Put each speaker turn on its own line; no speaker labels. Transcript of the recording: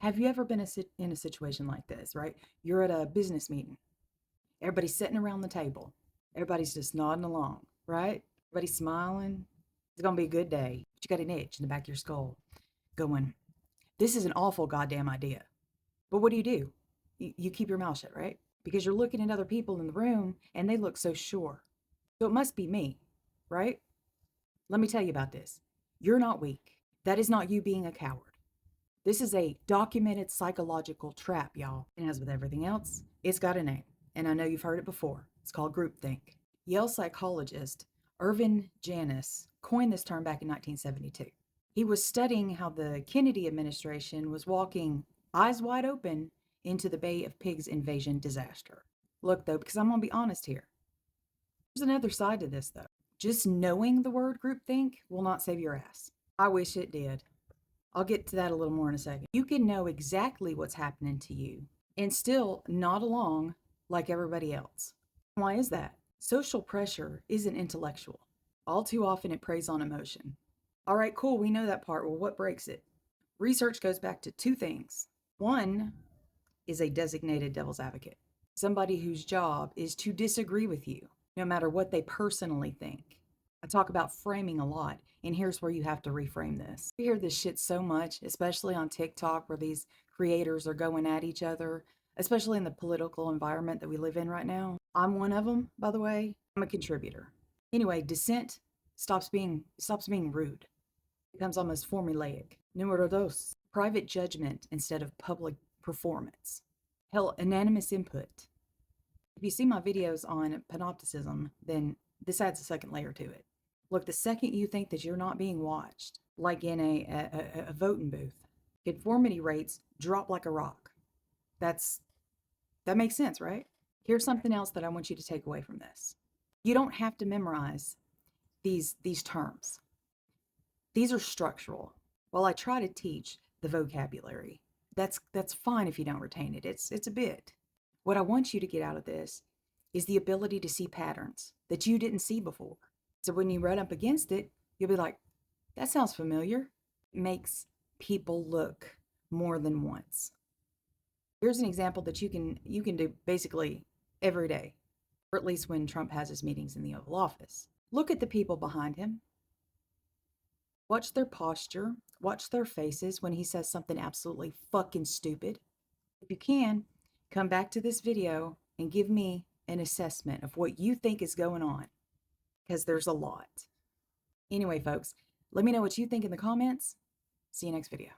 Have you ever been in a situation like this, right? You're at a business meeting. Everybody's sitting around the table. Everybody's just nodding along, right? Everybody's smiling. It's going to be a good day. But you got an itch in the back of your skull going, this is an awful goddamn idea. But what do? You keep your mouth shut, right? Because you're looking at other people in the room and they look so sure. So it must be me, right? Let me tell you about this. You're not weak. That is not you being a coward. This is a documented psychological trap, y'all. And as with everything else, it's got a name. And I know you've heard it before. It's called groupthink. Yale psychologist Irvin Janis coined this term back in 1972. He was studying how the Kennedy administration was walking eyes wide open into the Bay of Pigs invasion disaster. Look, though, because I'm going to be honest here, there's another side to this, though. Just knowing the word groupthink will not save your ass. I wish it did. I'll get to that a little more in a second. You can know exactly what's happening to you and still nod along like everybody else. Why is that? Social pressure isn't intellectual. All too often it preys on emotion. All right, cool, we know that part. Well, what breaks it? Research goes back to two things. One is a designated devil's advocate, somebody whose job is to disagree with you, no matter what they personally think. I talk about framing a lot, and here's where you have to reframe this. We hear this shit so much, especially on TikTok, where these creators are going at each other, especially in the political environment that we live in right now. I'm one of them, by the way. I'm a contributor. Anyway, dissent stops being rude. It becomes almost formulaic. Numero dos, private judgment instead of public performance. Hell, anonymous input. If you see my videos on panopticism, then this adds a second layer to it. Look, the second you think that you're not being watched, like in a voting booth, conformity rates drop like a rock. That makes sense, right? Here's something else that I want you to take away from this. You don't have to memorize these terms. These are structural. While I try to teach the vocabulary, that's fine if you don't retain it. It's a bit. What I want you to get out of this is the ability to see patterns that you didn't see before. So when you run up against it, you'll be like, that sounds familiar. It makes people look more than once. Here's an example that you can do basically every day, or at least when Trump has his meetings in the Oval Office. Look at the people behind him. Watch their posture. Watch their faces when he says something absolutely fucking stupid. If you can, come back to this video and give me an assessment of what you think is going on, because there's a lot. Anyway, folks, let me know what you think in the comments. See you next video.